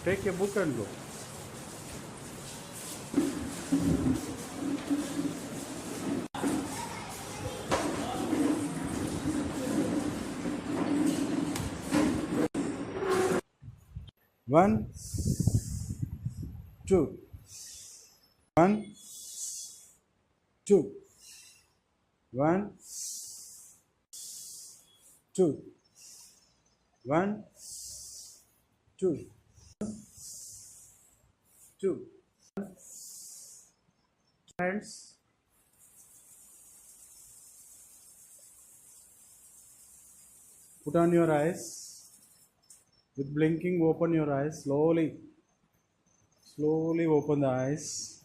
Take a book and go. One, two. One, two. One, two. One, two. Two. Hands. Put on your eyes. With blinking, open your eyes slowly. Slowly open the eyes.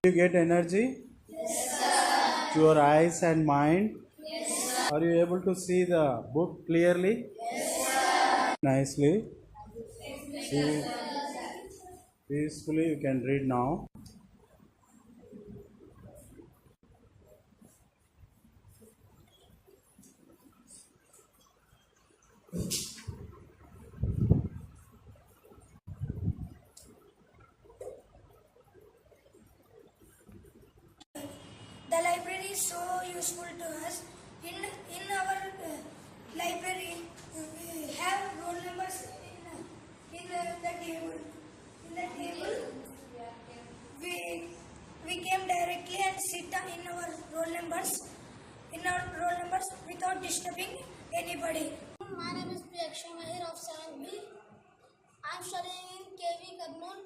Do you get energy? Yes, sir. To your eyes and mind? Yes, sir. Are you able to see the book clearly? Yes, sir. Nicely. Yes, See, sir. peacefully you can read now. The library is so useful to us. In our library, we have roll numbers in the table. In the table, we came directly and sit in our roll numbers. In our roll numbers without disturbing anybody. My name is Priyaksha Mahir of 7th B. I am studying in KV Karnool.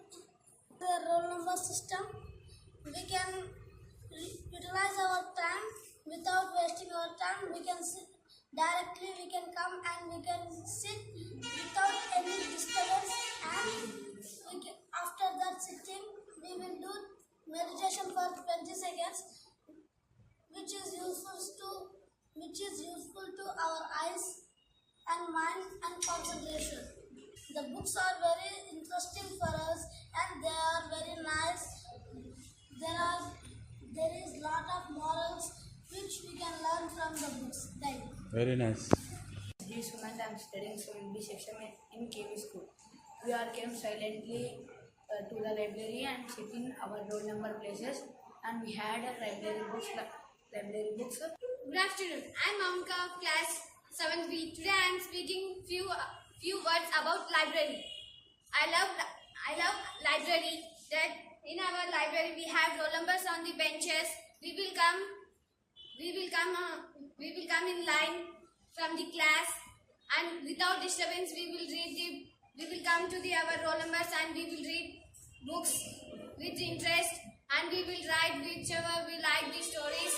The roll number system, we can utilize our time without wasting our time. We can sit directly, we can come and we can sit without any disturbance, and after that sitting we will do meditation for 20 seconds, which is useful to our eyes and mind and concentration. The books are very interesting for us and they are very nice. There is lot of morals which we can learn from the books. Thank you. Very nice. This month I am studying 7B section in KV school. We all came silently to the library and sit in our roll number places, and we had a library books. Good afternoon. I'm Mamka of class 7B. Today I am speaking few words about library. I love library. That in our library we have roll numbers on the benches. We will come in line from the class, and without disturbance we will come to our roll numbers and we will read books with interest, and we will write whichever we like the stories,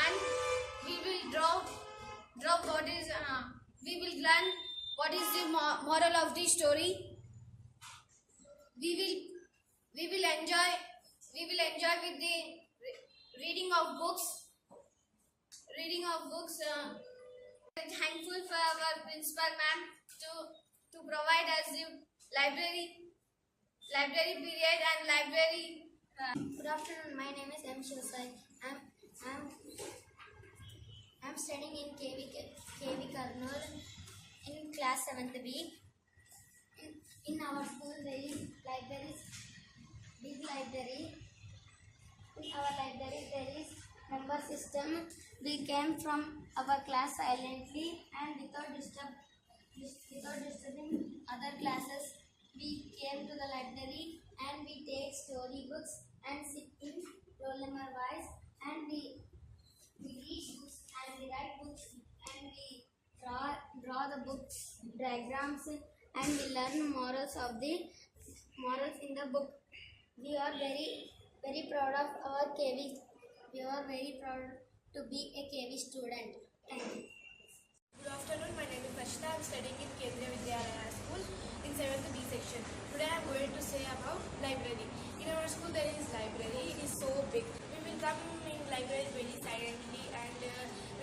and we will draw what is we will learn what is the moral of the story. We will enjoy with the reading of books. Thankful for our principal ma'am to provide us the library period and library. Good afternoon. My name is M. Shivasai. I'm studying in KV Karnool in class 7th B. In our school there is big library. In our library there is number system. We came from our class silently and without disturbing other classes. We came to the library and we take story books and sit in roll number wise, and we read books and we write books and we draw the books diagrams, and we learn morals in the book. We are very proud of our KV. We are very proud to be a KV student. Thank you. Good afternoon, my name is Ashita. I am studying in Kendriya Vidyalaya High School in 7th B section. Today I am going to say about library. In our school there is library. It is so big. We will come in library very silently and we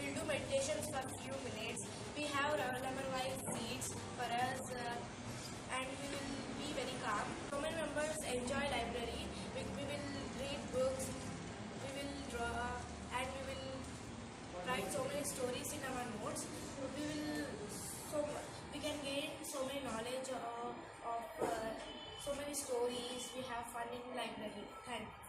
will do meditations for few minutes. We have roll number wise seats for us and we will be very calm. So many members enjoy library. We will read books, we will draw, and we will write so many stories in our notes. We can gain so many knowledge so many stories. We have fun in library. Thank you.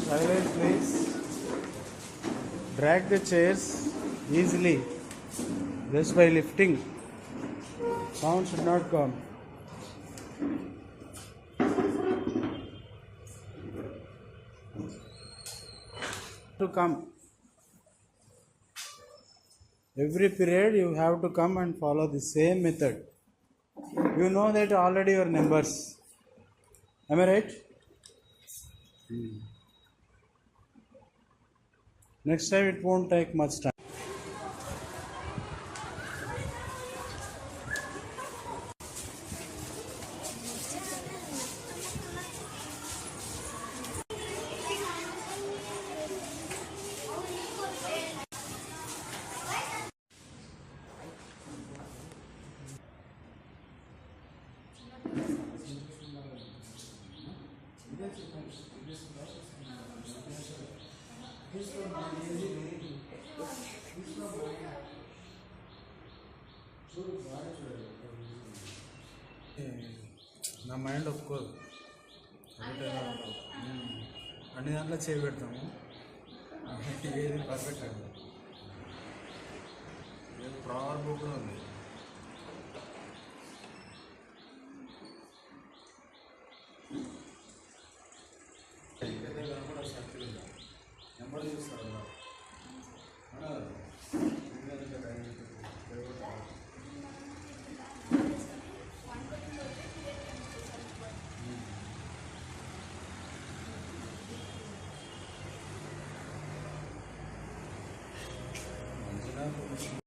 Silence, please. Drag the chairs easily just by lifting. Sound should not come. To come. Every period you have to come and follow the same method. You know that already your numbers. Am I right? Next time it won't take much time. నా mind ఒప్పుకోదు అన్ని దాంట్లో చేయి పెడతాము ఏది perfect అండి problem కూడా ఉంది కూడా సర్కిల్ ఉందా నెంబర్ చూస్తారు మంచిగా